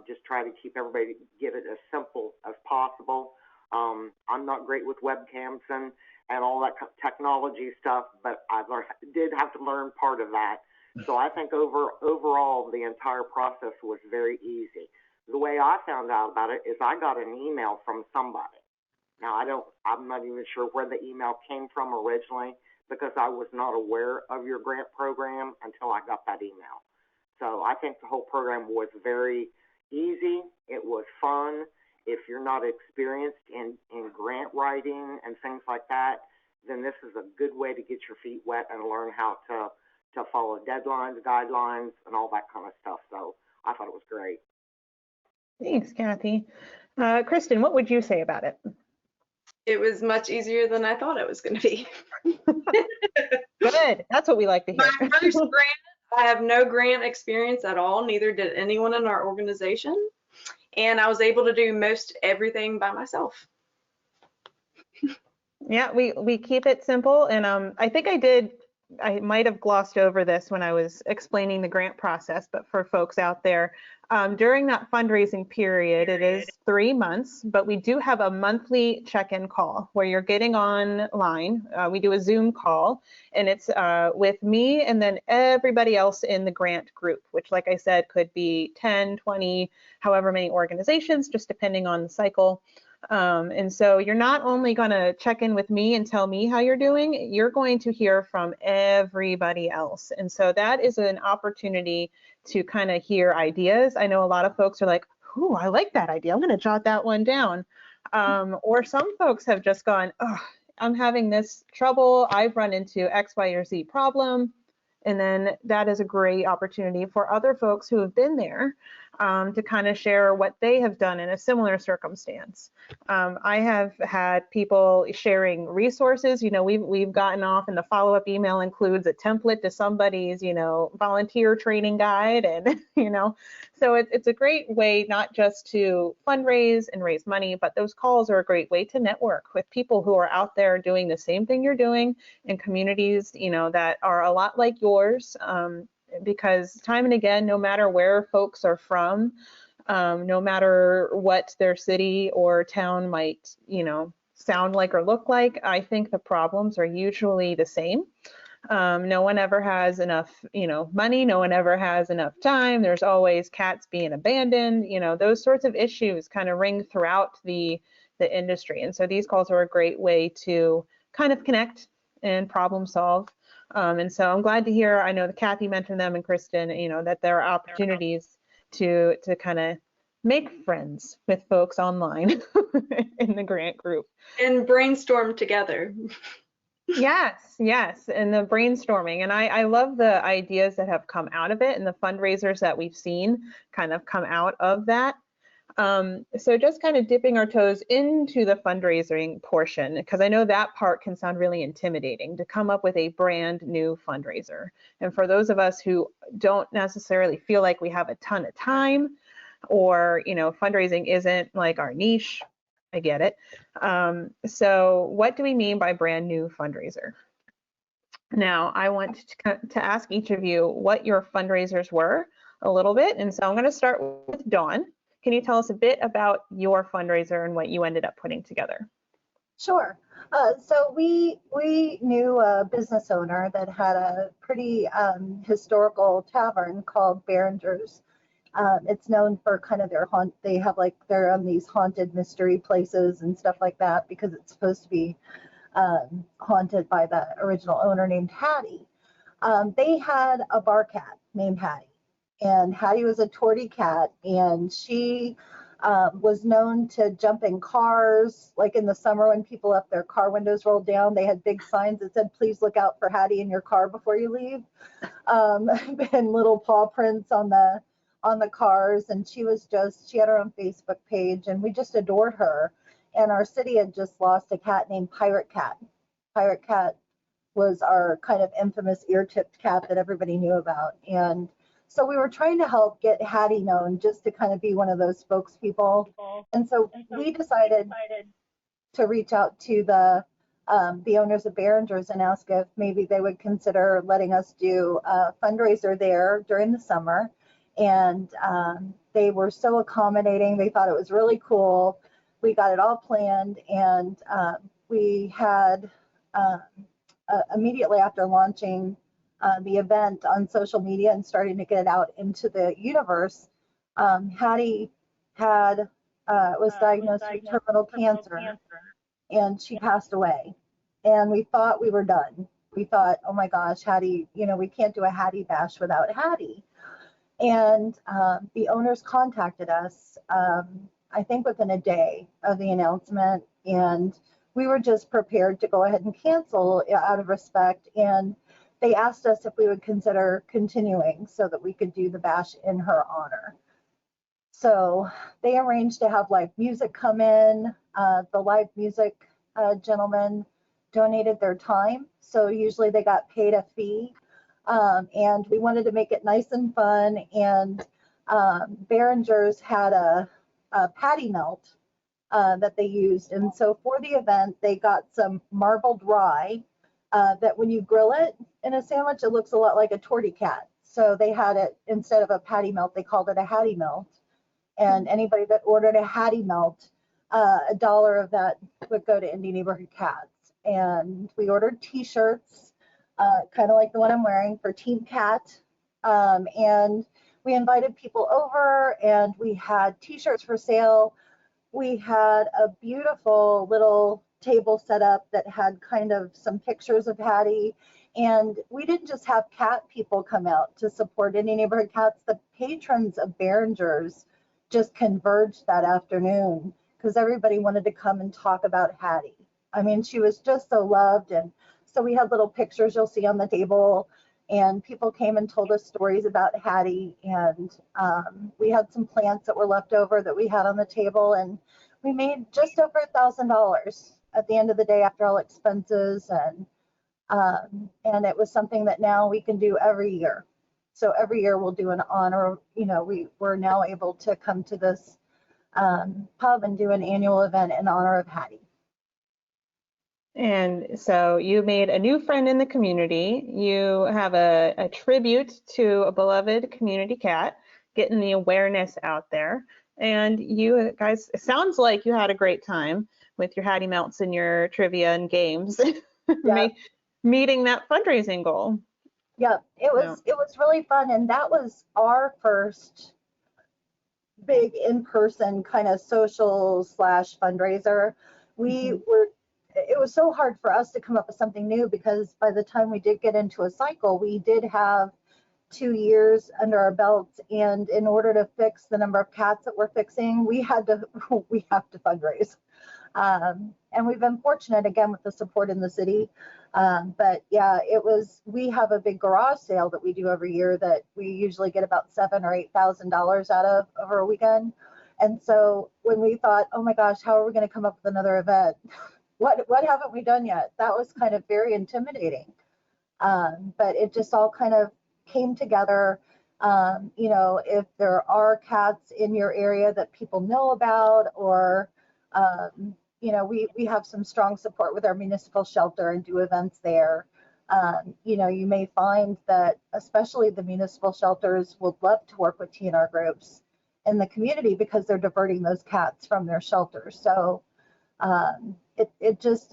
Speaker 6: Just try to keep everybody, get it as simple as possible. I'm not great with webcams and all that technology stuff, but I did have to learn part of that. So I think overall, the entire process was very easy. The way I found out about it is I got an email from somebody. Now, I'm not even sure where the email came from originally, because I was not aware of your grant program until I got that email. So I think the whole program was very easy. It was fun. If you're not experienced in grant writing and things like that, then this is a good way to get your feet wet and learn how to follow deadlines, guidelines, and all that kind of stuff. So I thought it was great.
Speaker 2: Thanks, Kathy. Kristen, what would you say about it?
Speaker 5: It was much easier than I thought it was going to be.
Speaker 2: Good. That's what we like to hear.
Speaker 5: My first grant, I have no grant experience at all. Neither did anyone in our organization. And I was able to do most everything by myself.
Speaker 2: Yeah, we keep it simple. And I think I might have glossed over this when I was explaining the grant process, but for folks out there, during that fundraising period, it is 3 months, but we do have a monthly check-in call where you're getting online. We do a Zoom call, and it's with me and then everybody else in the grant group, which, like I said, could be 10, 20, however many organizations, just depending on the cycle. And so you're not only going to check in with me and tell me how you're doing, you're going to hear from everybody else. And so that is an opportunity to kind of hear ideas. I know a lot of folks are like, "Ooh, I like that idea. I'm going to jot that one down." Or some folks have just gone, "Oh, I'm having this trouble. I've run into X, Y, or Z problem." And then that is a great opportunity for other folks who have been there to kind of share what they have done in a similar circumstance. I have had people sharing resources. You know, we've gotten off, and the follow-up email includes a template to somebody's, volunteer training guide, and so it's a great way not just to fundraise and raise money, but those calls are a great way to network with people who are out there doing the same thing you're doing in communities, that are a lot like yours. Because time and again, no matter where folks are from, no matter what their city or town might, sound like or look like, I think the problems are usually the same. No one ever has enough, money. No one ever has enough time. There's always cats being abandoned. Those sorts of issues kind of ring throughout the industry. And so these calls are a great way to kind of connect and problem solve. And so I'm glad to hear, I know that Kathy mentioned them and Kristen, that there are opportunities to kind of make friends with folks online in the grant group.
Speaker 5: And brainstorm together.
Speaker 2: Yes, and the brainstorming. And I love the ideas that have come out of it, and the fundraisers that we've seen kind of come out of that. So just kind of dipping our toes into the fundraising portion, because I know that part can sound really intimidating, to come up with a brand new fundraiser. And for those of us who don't necessarily feel like we have a ton of time, or fundraising isn't like our niche, I get it. So what do we mean by brand new fundraiser? Now, I want to ask each of you what your fundraisers were a little bit. And so I'm going to start with Dawn. Can you tell us a bit about your fundraiser and what you ended up putting together?
Speaker 4: Sure. So we knew a business owner that had a pretty historical tavern called Behringer's. It's known for kind of they're on these haunted mystery places and stuff like that, because it's supposed to be haunted by the original owner named Hattie. They had a bar cat named Hattie. And Hattie was a tortie cat, and she was known to jump in cars. Like in the summer when people left their car windows rolled down, they had big signs that said, "Please look out for Hattie in your car before you leave," and little paw prints on the cars. And she had her own Facebook page, and we just adored her. And our city had just lost a cat named Pirate Cat. Pirate Cat was our kind of infamous ear-tipped cat that everybody knew about. And so we were trying to help get Hattie known, just to kind of be one of those spokespeople. And so we decided to reach out to the the owners of Behringer's and asked if maybe they would consider letting us do a fundraiser there during the summer. And they were so accommodating. They thought it was really cool. We got it all planned, and we had immediately after launching the event on social media and starting to get it out into the universe, Hattie was diagnosed with terminal cancer, and she passed away. And we thought we were done. We thought, oh my gosh, Hattie, we can't do a Hattie bash without Hattie. And the owners contacted us, I think within a day of the announcement, and we were just prepared to go ahead and cancel out of respect. And they asked us if we would consider continuing so that we could do the bash in her honor. So they arranged to have live music come in. The live music gentlemen donated their time, so usually they got paid a fee, and we wanted to make it nice and fun. And Behringer's had a patty melt that they used, and so for the event they got some marbled rye that when you grill it in a sandwich, it looks a lot like a torty cat. So they had it, instead of a patty melt, they called it a Hattie melt. And anybody that ordered a Hattie melt, $1 of that would go to Indy Neighborhood Cats. And we ordered t-shirts, kind of like the one I'm wearing, for Team Cat. And we invited people over, and we had t-shirts for sale. We had a beautiful little table set up that had kind of some pictures of Hattie. And we didn't just have cat people come out to support Indy Neighborhood Cats. The patrons of Behringer's just converged that afternoon because everybody wanted to come and talk about Hattie. I mean, she was just so loved. And so we had little pictures you'll see on the table, and people came and told us stories about Hattie. And we had some plants that were left over that we had on the table, and we made just over $1,000 at the end of the day after all expenses. And it was something that now we can do every year. So every year we'll do an honor, we're now able to come to this pub and do an annual event in honor of Hattie.
Speaker 2: And so you made a new friend in the community. You have a tribute to a beloved community cat, getting the awareness out there. And you guys, it sounds like you had a great time with your Hattie melts and your trivia and games, yep. Meeting that fundraising goal.
Speaker 4: Yeah, it was really fun. And that was our first big in-person kind of social / fundraiser. It was so hard for us to come up with something new, because by the time we did get into a cycle, we did have 2 years under our belts. And in order to fix the number of cats that we're fixing, we have to fundraise. And we've been fortunate, again, with the support in the city. But yeah, we have a big garage sale that we do every year that we usually get about $7,000 or $8,000 out of over a weekend. And so when we thought, oh my gosh, how are we going to come up with another event? What haven't we done yet? That was kind of very intimidating. But it just all kind of came together. If there are cats in your area that people know about, or we have some strong support with our municipal shelter and do events there. You may find that especially the municipal shelters would love to work with TNR groups in the community because they're diverting those cats from their shelters. So it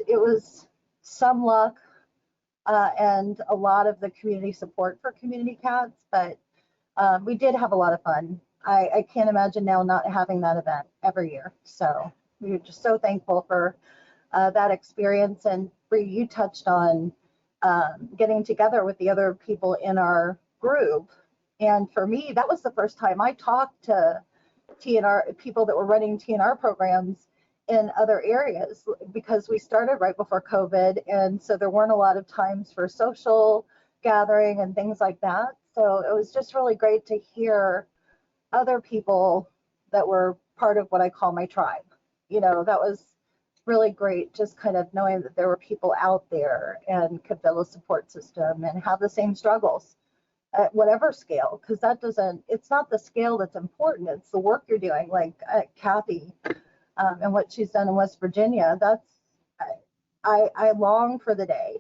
Speaker 4: was some luck and a lot of the community support for community cats, but we did have a lot of fun. I can't imagine now not having that event every year. So we're just so thankful for that experience. And Bree, you touched on getting together with the other people in our group. And for me, that was the first time I talked to TNR people that were running TNR programs in other areas, because we started right before COVID. And so there weren't a lot of times for social gathering and things like that. So it was just really great to hear other people that were part of what I call my tribe. That was really great, just kind of knowing that there were people out there and could build a support system and have the same struggles at whatever scale, because it's not the scale that's important, it's the work you're doing, like Kathy and what she's done in West Virginia. I long for the day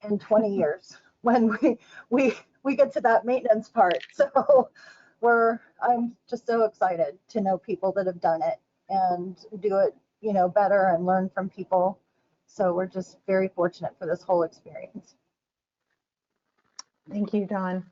Speaker 4: in 20 years when we get to that maintenance part. So I'm just so excited to know people that have done it and do it, you know, better and learn from people. So we're just very fortunate for this whole experience.
Speaker 2: Thank you, Dawn.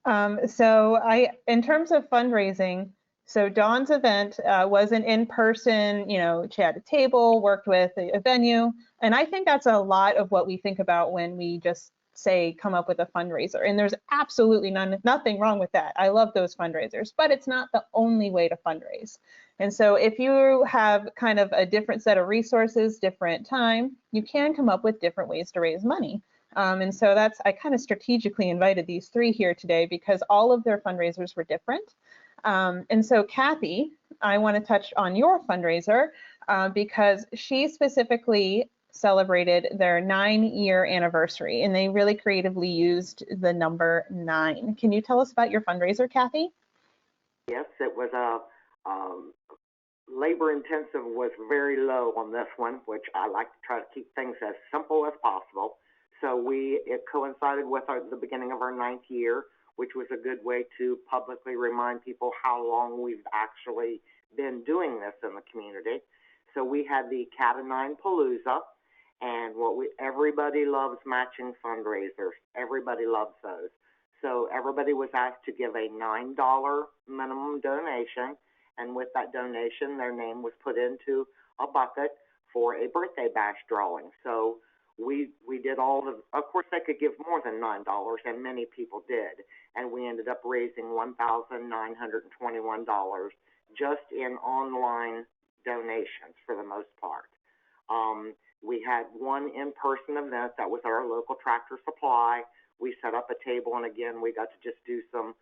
Speaker 2: In terms of fundraising, so Dawn's event was an in-person, you know, she had a table, worked with a venue, and I think that's a lot of what we think about when we just say come up with a fundraiser. And there's absolutely nothing wrong with that. I love those fundraisers, but it's not the only way to fundraise. And so if you have kind of a different set of resources, different time, you can come up with different ways to raise money. And so I kind of strategically invited these three here today because all of their fundraisers were different. And so Kathy, I want to touch on your fundraiser because she specifically celebrated their 9-year anniversary and they really creatively used the number 9. Can you tell us about your fundraiser, Kathy?
Speaker 6: Yes, it was labor intensive was very low on this one, which I like to try to keep things as simple as possible. So it coincided with the beginning of our 9th year, which was a good way to publicly remind people how long we've actually been doing this in the community. So we had the Cat of Nine Palooza, and everybody loves matching fundraisers. Everybody loves those. So everybody was asked to give a $9 minimum donation, and with that donation, their name was put into a bucket for a birthday bash drawing. So we did of course they could give more than $9, and many people did, and we ended up raising $1,921 just in online donations for the most part. We had one in-person event that was our local Tractor Supply. We set up a table, and again, we got to just do some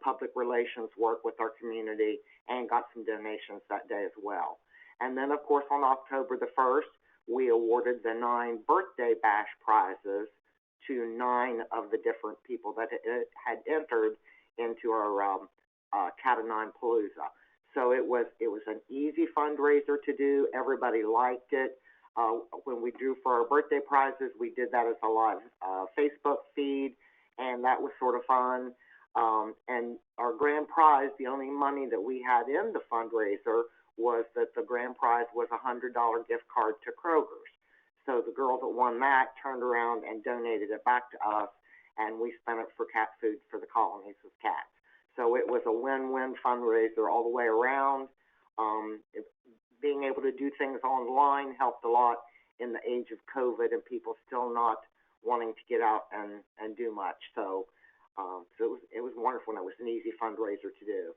Speaker 6: public relations work with our community and got some donations that day as well. And then, of course, on October the 1st, we awarded the 9 birthday bash prizes to 9 of the different people that had entered into our Cat of Nine Palooza. So it was an easy fundraiser to do. Everybody liked it. When we drew for our birthday prizes, we did that as a live Facebook feed, and that was sort of fun. And our grand prize, the only money that we had in the fundraiser was that the grand prize was a $100 gift card to Kroger's. So the girl that won that turned around and donated it back to us, and we spent it for cat food for the colonies of cats. So it was a win-win fundraiser all the way around. Being able to do things online helped a lot in the age of COVID and people still not wanting to get out and do much. So it was wonderful, and it was an easy fundraiser to do.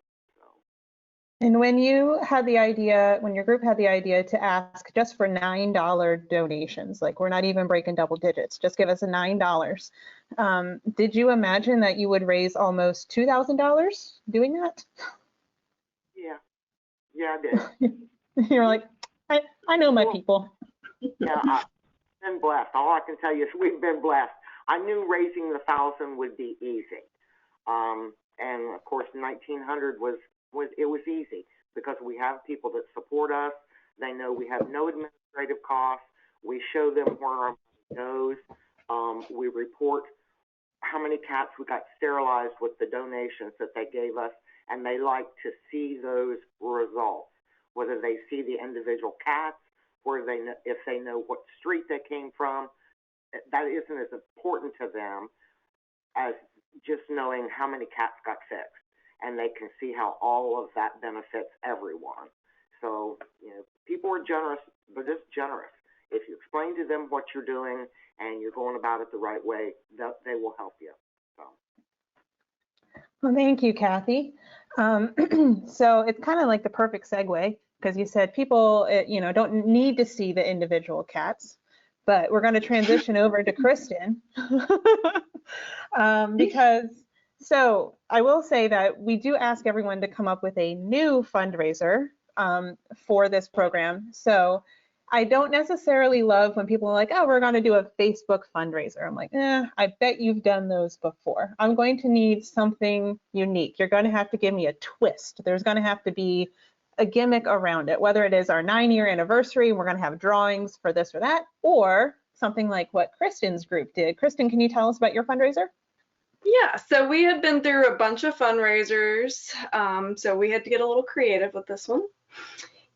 Speaker 2: And when you had the idea, when your group had the idea to ask just for $9 donations, like we're not even breaking double digits, just give us a $9. Did you imagine that you would raise almost $2,000 doing that?
Speaker 6: Yeah, I did.
Speaker 2: You're like, I know my people.
Speaker 6: Yeah, I've been blessed. All I can tell you is we've been blessed. I knew raising the 1,000 would be easy. And of course, 1,900 was easy because we have people that support us. They know we have no administrative costs. We show them where our money goes. We report how many cats we got sterilized with the donations that they gave us, and they like to see those results, whether they see the individual cats, if they know what street they came from. That isn't as important to them as just knowing how many cats got fixed, and they can see how all of that benefits everyone. So, people are generous. They're just generous. If you explain to them what you're doing and you're going about it the right way, they will help you. So.
Speaker 2: Well, thank you, Kathy. So it's kind of like the perfect segue because you said people, don't need to see the individual cats, but we're going to transition over to Kristen so I will say that we do ask everyone to come up with a new fundraiser for this program. So I don't necessarily love when people are like, oh, we're going to do a Facebook fundraiser. I'm like, I bet you've done those before. I'm going to need something unique. You're going to have to give me a twist. There's going to have to be a gimmick around it, whether it is our 9-year anniversary, we're going to have drawings for this or that, or something like what Kristen's group did. Kristen, can you tell us about your fundraiser?
Speaker 5: Yeah, so we had been through a bunch of fundraisers, so we had to get a little creative with this one.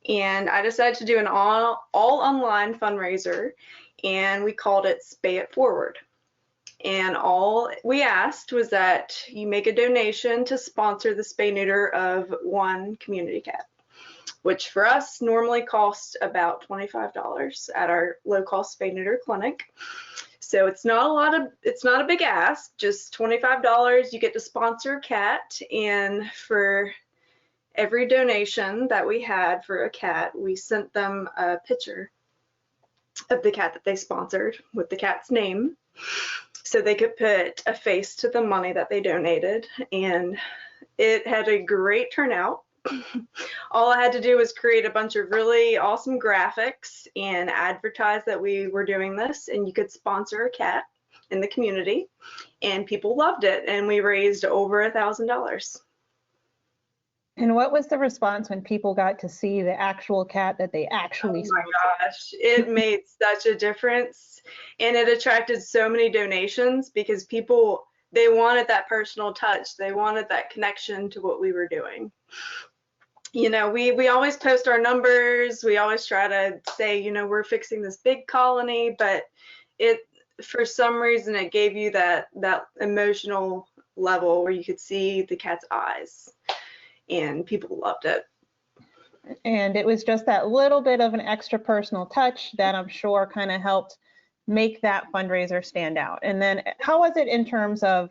Speaker 5: And I decided to do an all online fundraiser, and we called it Spay It Forward. And all we asked was that you make a donation to sponsor the spay neuter of one community cat, which for us normally costs about $25 at our low cost spay neuter clinic. So it's not a big ask, just $25. You get to sponsor a cat, and for every donation that we had for a cat, we sent them a picture of the cat that they sponsored with the cat's name, so they could put a face to the money that they donated. And it had a great turnout. All I had to do was create a bunch of really awesome graphics and advertise that we were doing this, and you could sponsor a cat in the community, and people loved it, and we raised over $1,000.
Speaker 2: And what was the response when people got to see the actual cat that they actually
Speaker 5: Oh my gosh, it made such a difference, and it attracted so many donations because people, they wanted that personal touch. They wanted that connection to what we were doing. You know, we always post our numbers. We always try to say, you know, we're fixing this big colony, but it, for some reason, it gave you that emotional level where you could see the cat's eyes, and people loved it.
Speaker 2: And it was just that little bit of an extra personal touch that I'm sure kind of helped make that fundraiser stand out. And then how was it in terms of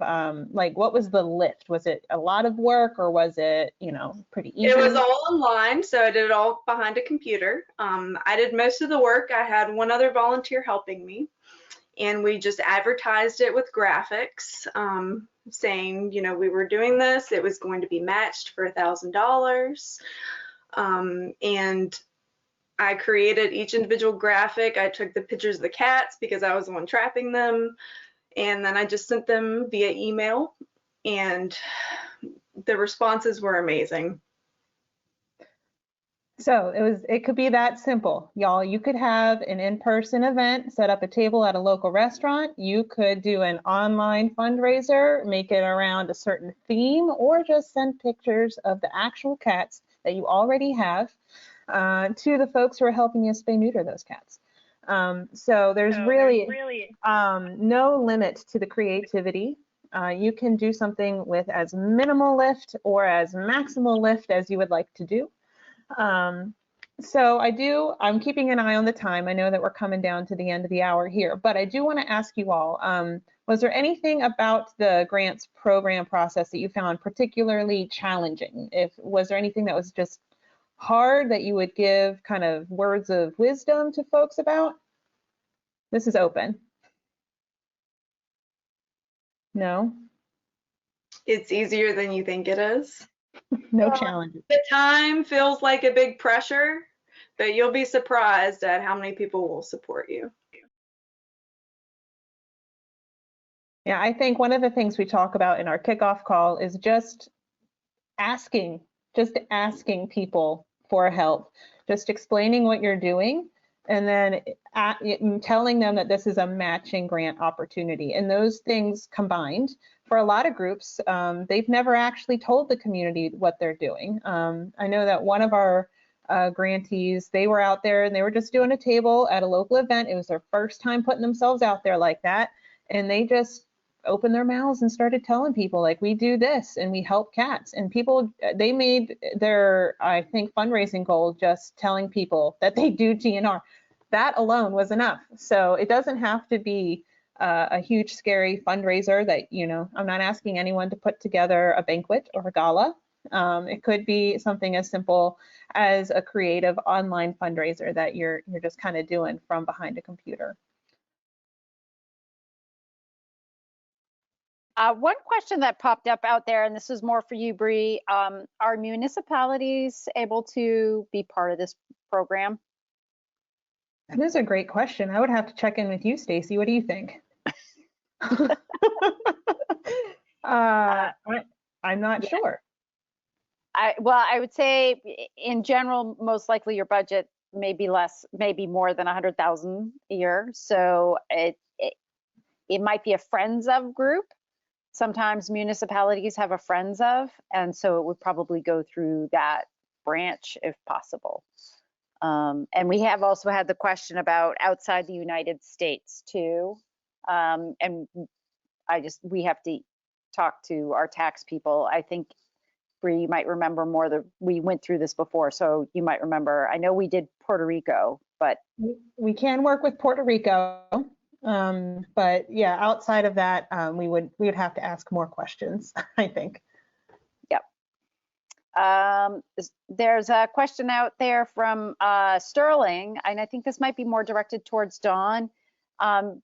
Speaker 2: like, what was the lift? Was it a lot of work, or was it, you know, pretty easy?
Speaker 5: It was all online, so I did it all behind a computer. I did most of the work. I had one other volunteer helping me, and we just advertised it with graphics, saying, you know, we were doing this. It was going to be matched for $1,000. And I created each individual graphic. I took the pictures of the cats because I was the one trapping them, and then I just sent them via email, and the responses were amazing.
Speaker 2: So it could be that simple, y'all. You could have an in-person event, set up a table at a local restaurant. You could do an online fundraiser, make it around a certain theme, or just send pictures of the actual cats that you already have to the folks who are helping you spay neuter those cats. So there's really no limit to the creativity. You can do something with as minimal lift or as maximal lift as you would like to do. So I'm keeping an eye on the time. I know that we're coming down to the end of the hour here, but I do want to ask you all, was there anything about the grants program process that you found particularly challenging? Was there anything that was just hard that you would give kind of words of wisdom to folks about? This is open. No?
Speaker 5: It's easier than you think it is.
Speaker 2: No challenges.
Speaker 5: The time feels like a big pressure, but you'll be surprised at how many people will support you.
Speaker 2: Yeah, I think one of the things we talk about in our kickoff call is just asking people for help, just explaining what you're doing, and then telling them that this is a matching grant opportunity. And those things combined, for a lot of groups, they've never actually told the community what they're doing. I know that one of our grantees, they were out there and they were just doing a table at a local event. It was their first time putting themselves out there like that. And they just opened their mouths and started telling people, like, we do this and we help cats. And people, they made their, I think, fundraising goal just telling people that they do TNR. That alone was enough. So it doesn't have to be a huge, scary fundraiser that, you know, I'm not asking anyone to put together a banquet or a gala. It could be something as simple as a creative online fundraiser that you're just kind of doing from behind a computer.
Speaker 1: One question that popped up out there, and this is more for you, Bree, are municipalities able to be part of this program?
Speaker 2: That is a great question. I would have to check in with you, Stacy. What do you think? I'm not sure.
Speaker 1: I would say in general, most likely your budget may be less, maybe more than 100,000 a year. So it might be a friends of group. Sometimes municipalities have a friends of, and so it would probably go through that branch if possible. And we have also had the question about outside the United States too. And we have to talk to our tax people. I think Bree, you might remember more we went through this before, so you might remember. I know we did Puerto Rico, but
Speaker 2: we can work with Puerto Rico. But yeah, outside of that, we would have to ask more questions, I think.
Speaker 1: Yep. There's a question out there from Sterling, and I think this might be more directed towards Dawn.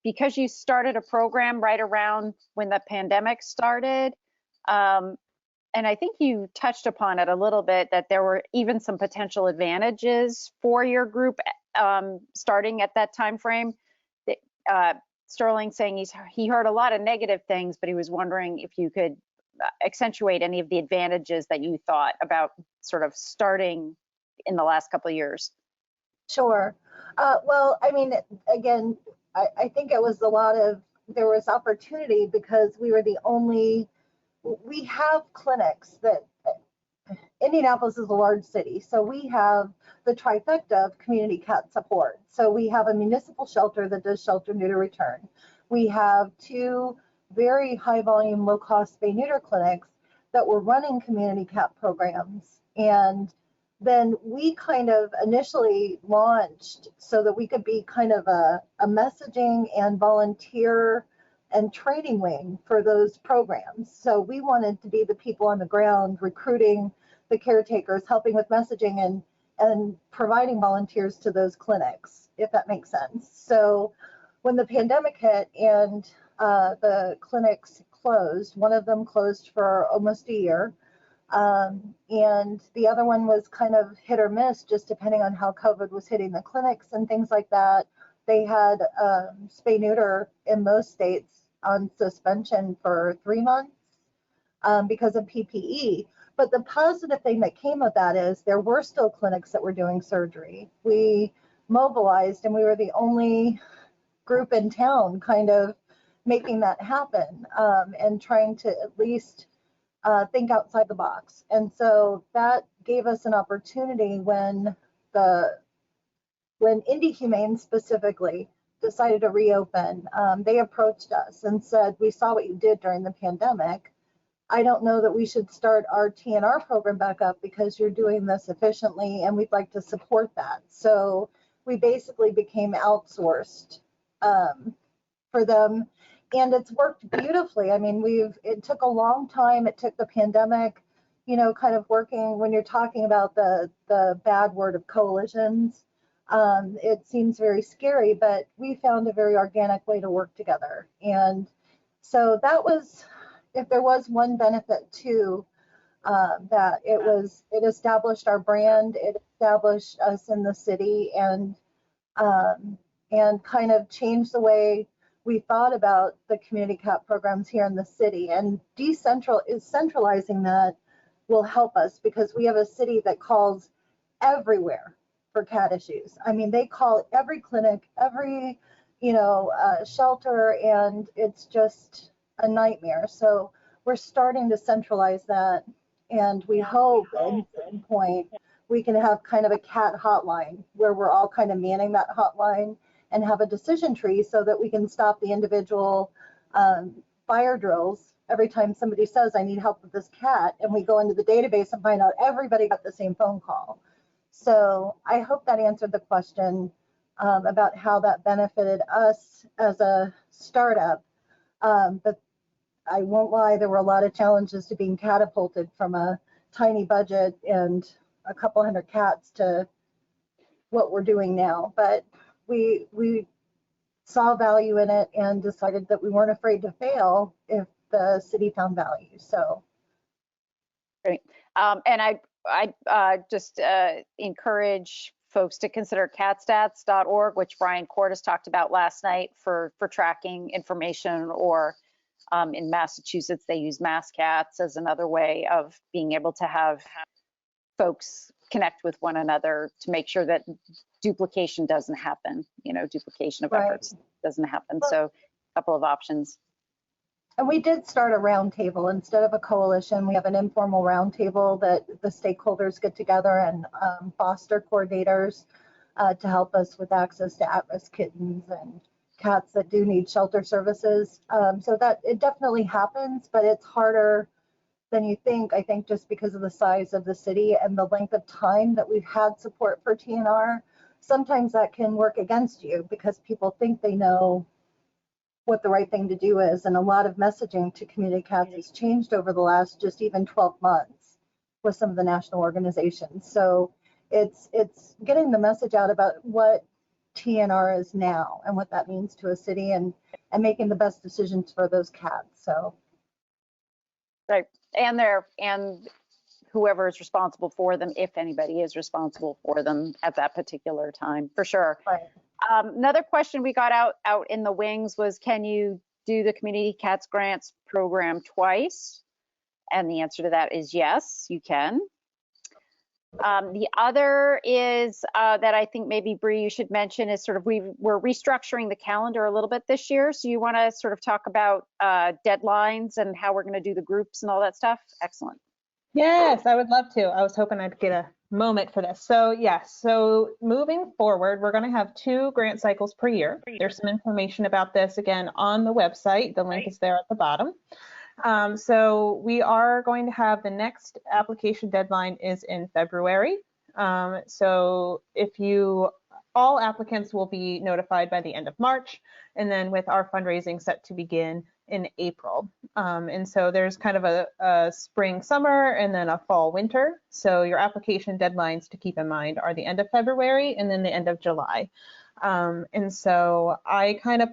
Speaker 1: Because you started a program right around when the pandemic started, and I think you touched upon it a little bit, that there were even some potential advantages for your group starting at that time frame. Sterling saying he heard a lot of negative things, but he was wondering if you could accentuate any of the advantages that you thought about sort of starting in the last couple of years.
Speaker 4: Sure. Well, I mean, again, I think it was there was opportunity because we were the only, we have clinics that, Indianapolis is a large city, so we have the trifecta of community cat support. So we have a municipal shelter that does shelter, neuter, return. We have 2 very high volume, low cost spay neuter clinics that were running community cat programs. And then we kind of initially launched so that we could be kind of a messaging and volunteer and training wing for those programs. So we wanted to be the people on the ground recruiting the caretakers, helping with messaging and providing volunteers to those clinics, if that makes sense. So when the pandemic hit and the clinics closed, one of them closed for almost a year, and the other one was kind of hit or miss, just depending on how COVID was hitting the clinics and things like that. They had spay neuter in most states on suspension for 3 months because of PPE. But the positive thing that came of that is there were still clinics that were doing surgery. We mobilized, and we were the only group in town kind of making that happen and trying to at least think outside the box. And so that gave us an opportunity when Indy Humane specifically decided to reopen. They approached us and said, we saw what you did during the pandemic. I don't know that we should start our TNR program back up because you're doing this efficiently and we'd like to support that. So we basically became outsourced for them, and it's worked beautifully. I mean, it took a long time. It took the pandemic, kind of working when you're talking about the bad word of coalitions. It seems very scary, but we found a very organic way to work together. And so that was, if there was one benefit too, that it established our brand, it established us in the city, and kind of changed the way we thought about the community cat programs here in the city. And centralizing that will help us because we have a city that calls everywhere for cat issues. I mean, they call every clinic, every shelter, and it's just a nightmare. So we're starting to centralize that, and we hope at some point we can have kind of a cat hotline where we're all kind of manning that hotline and have a decision tree so that we can stop the individual fire drills every time somebody says, I need help with this cat, and we go into the database and find out everybody got the same phone call. So I hope that answered the question about how that benefited us as a startup. But I won't lie, there were a lot of challenges to being catapulted from a tiny budget and a couple hundred cats to what we're doing now. But we saw value in it and decided that we weren't afraid to fail if the city found value. So
Speaker 1: great. And I just encourage folks to consider catstats.org, which Brian Cordes talked about last night for tracking information, or in Massachusetts, they use Mass Cats as another way of being able to have folks connect with one another to make sure that duplication doesn't happen, duplication of efforts doesn't happen. So a couple of options.
Speaker 4: And we did start a roundtable instead of a coalition. We have an informal roundtable that the stakeholders get together and foster coordinators to help us with access to at-risk kittens and cats that do need shelter services. So that it definitely happens, but it's harder than you think, I think, just because of the size of the city and the length of time that we've had support for TNR. Sometimes that can work against you because people think they know what the right thing to do is. And a lot of messaging to community cats has changed over the last just even 12 months with some of the national organizations. So it's getting the message out about what TNR is now and what that means to a city and making the best decisions for those cats. So.
Speaker 1: Right, and whoever is responsible for them, if anybody is responsible for them at that particular time, for sure.
Speaker 4: Right.
Speaker 1: Another question we got out in the wings was, can you do the Community Cats Grants program twice? And the answer to that is yes, you can. The other is that I think maybe Bree, you should mention is sort of we're restructuring the calendar a little bit this year. So you want to sort of talk about deadlines and how we're going to do the groups and all that stuff? Excellent.
Speaker 2: Yes, I would love to. I was hoping I'd get a moment for this. So yes, so moving forward, we're going to have 2 grant cycles per year. There's some information about this again on the website. The link is there at the bottom. So we are going to have the next application deadline is in February. So all applicants will be notified by the end of March, and then with our fundraising set to begin in April. And so there's kind of a spring, summer, and then a fall, winter. So your application deadlines to keep in mind are the end of February and then the end of July. And so I kind of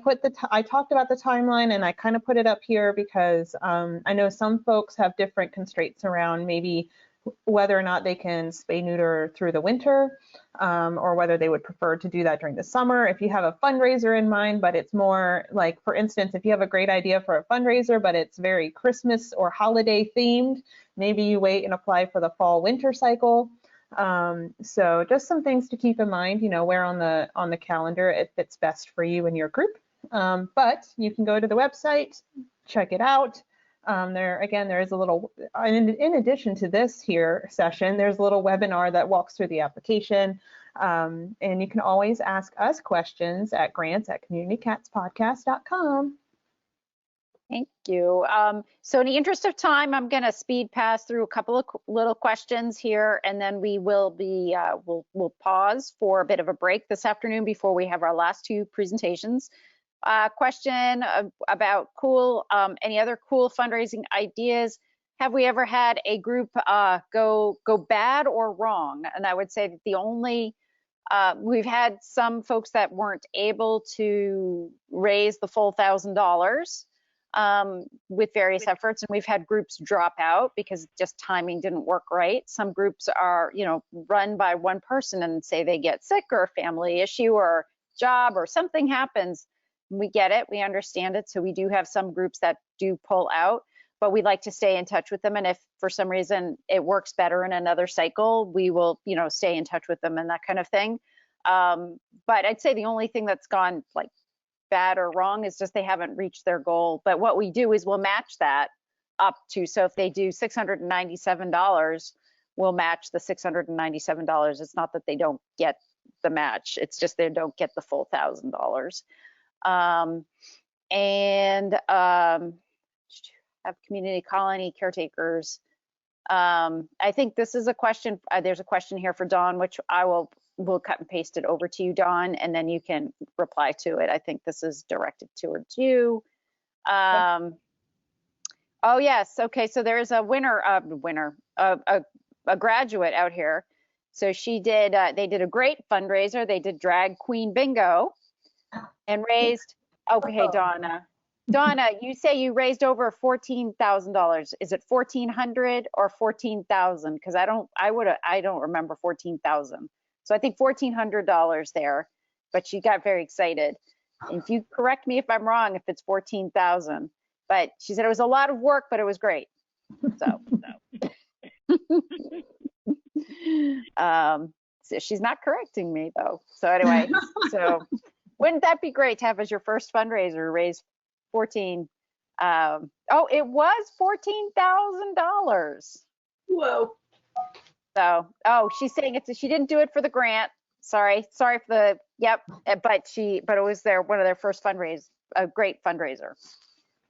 Speaker 2: I talked about the timeline and I kind of put it up here because I know some folks have different constraints around maybe whether or not they can spay neuter through the winter, or whether they would prefer to do that during the summer. If you have a fundraiser in mind, but it's more like, for instance, if you have a great idea for a fundraiser, but it's very Christmas or holiday themed, maybe you wait and apply for the fall winter cycle. So just some things to keep in mind, where on the calendar it fits best for you and your group. But you can go to the website, check it out. There is a little, in addition to this here session, there's a little webinar that walks through the application. And you can always ask us questions at grants@communitycatspodcast.com.
Speaker 1: Thank you. So in the interest of time, I'm going to speed pass through a couple of little questions here, and then we will be, we'll pause for a bit of a break this afternoon before we have our last 2 presentations. Question about any other cool fundraising ideas? Have we ever had a group go bad or wrong? And I would say that the only, we've had some folks that weren't able to raise the full $1,000 with various efforts, and we've had groups drop out because just timing didn't work right. Some groups are, run by one person and say they get sick or a family issue or job or something happens. We get it, we understand it. So we do have some groups that do pull out, but we like to stay in touch with them. And if for some reason it works better in another cycle, we will, stay in touch with them and that kind of thing. But I'd say the only thing that's gone like bad or wrong is just they haven't reached their goal. But what we do is we'll match that up to, so if they do $697, we'll match the $697. It's not that they don't get the match, it's just they don't get the full $1,000. Have community colony caretakers. I think this is a question, there's a question here for Dawn, which we'll cut and paste it over to you, Dawn, and then you can reply to it. I think this is directed towards you. Oh yes, okay, so there is a a graduate out here. So she did, they did a great fundraiser. They did drag queen bingo and raised, okay, Donna, you say you raised over $14,000. Is it 1,400 or 14,000? Because I don't remember 14,000. So I think $1,400 there, but she got very excited. And if you correct me if I'm wrong, if it's 14,000, but she said it was a lot of work, but it was great. So. So she's not correcting me though. So anyway, so wouldn't that be great to have as your first fundraiser, raise 14, oh, it was $14,000.
Speaker 5: Whoa.
Speaker 1: So, oh, she's saying she didn't do it for the grant. Sorry for the, yep, but it was one of their first a great fundraiser.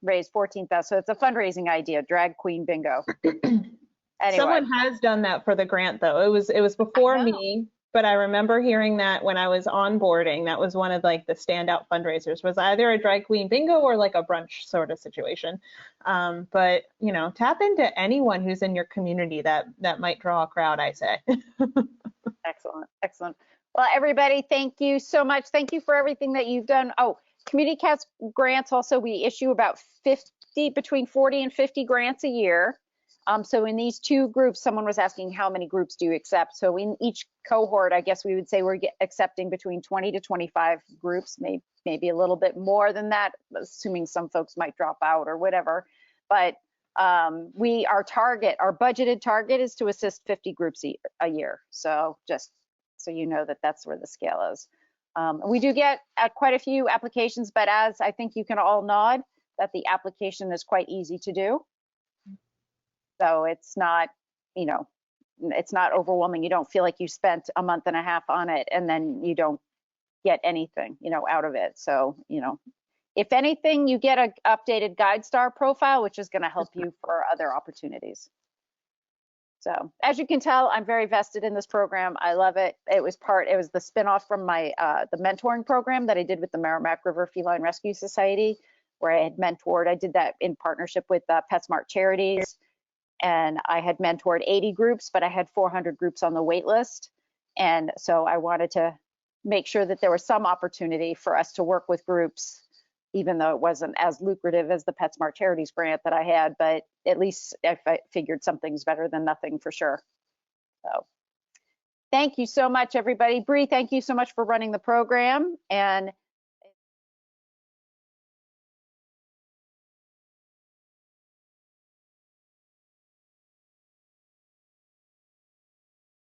Speaker 1: Raised 14,000. So it's a fundraising idea, drag queen bingo. Anyway.
Speaker 2: Someone has done that for the grant though. It was before me, but I remember hearing that when I was onboarding. That was one of like the standout fundraisers, was either a drag queen bingo or like a brunch sort of situation. But you know, tap into anyone who's in your community that might draw a crowd, I say.
Speaker 1: Excellent, excellent. Well, everybody, thank you so much. Thank you for everything that you've done. Oh, Community Cats grants also, we issue about between 40 and 50 grants a year. So in these two groups, someone was asking how many groups do you accept? So in each cohort, I guess we would say we're accepting between 20 to 25 groups, maybe a little bit more than that, assuming some folks might drop out or whatever. But our budgeted target is to assist 50 groups a year. So just so you know that's where the scale is. We do get quite a few applications, but as I think you can all nod, that the application is quite easy to do. So it's not, it's not overwhelming. You don't feel like you spent a month and a half on it and then you don't get anything, out of it. So, if anything, you get an updated GuideStar profile, which is going to help you for other opportunities. So as you can tell, I'm very vested in this program. I love it. It was the spinoff from my the mentoring program that I did with the Merrimack River Feline Rescue Society, where I had mentored. I did that in partnership with PetSmart Charities. And I had mentored 80 groups, but I had 400 groups on the wait list. And so I wanted to make sure that there was some opportunity for us to work with groups, even though it wasn't as lucrative as the PetSmart Charities grant that I had, but at least I figured something's better than nothing for sure. So thank you so much, everybody. Bree, thank you so much for running the program. And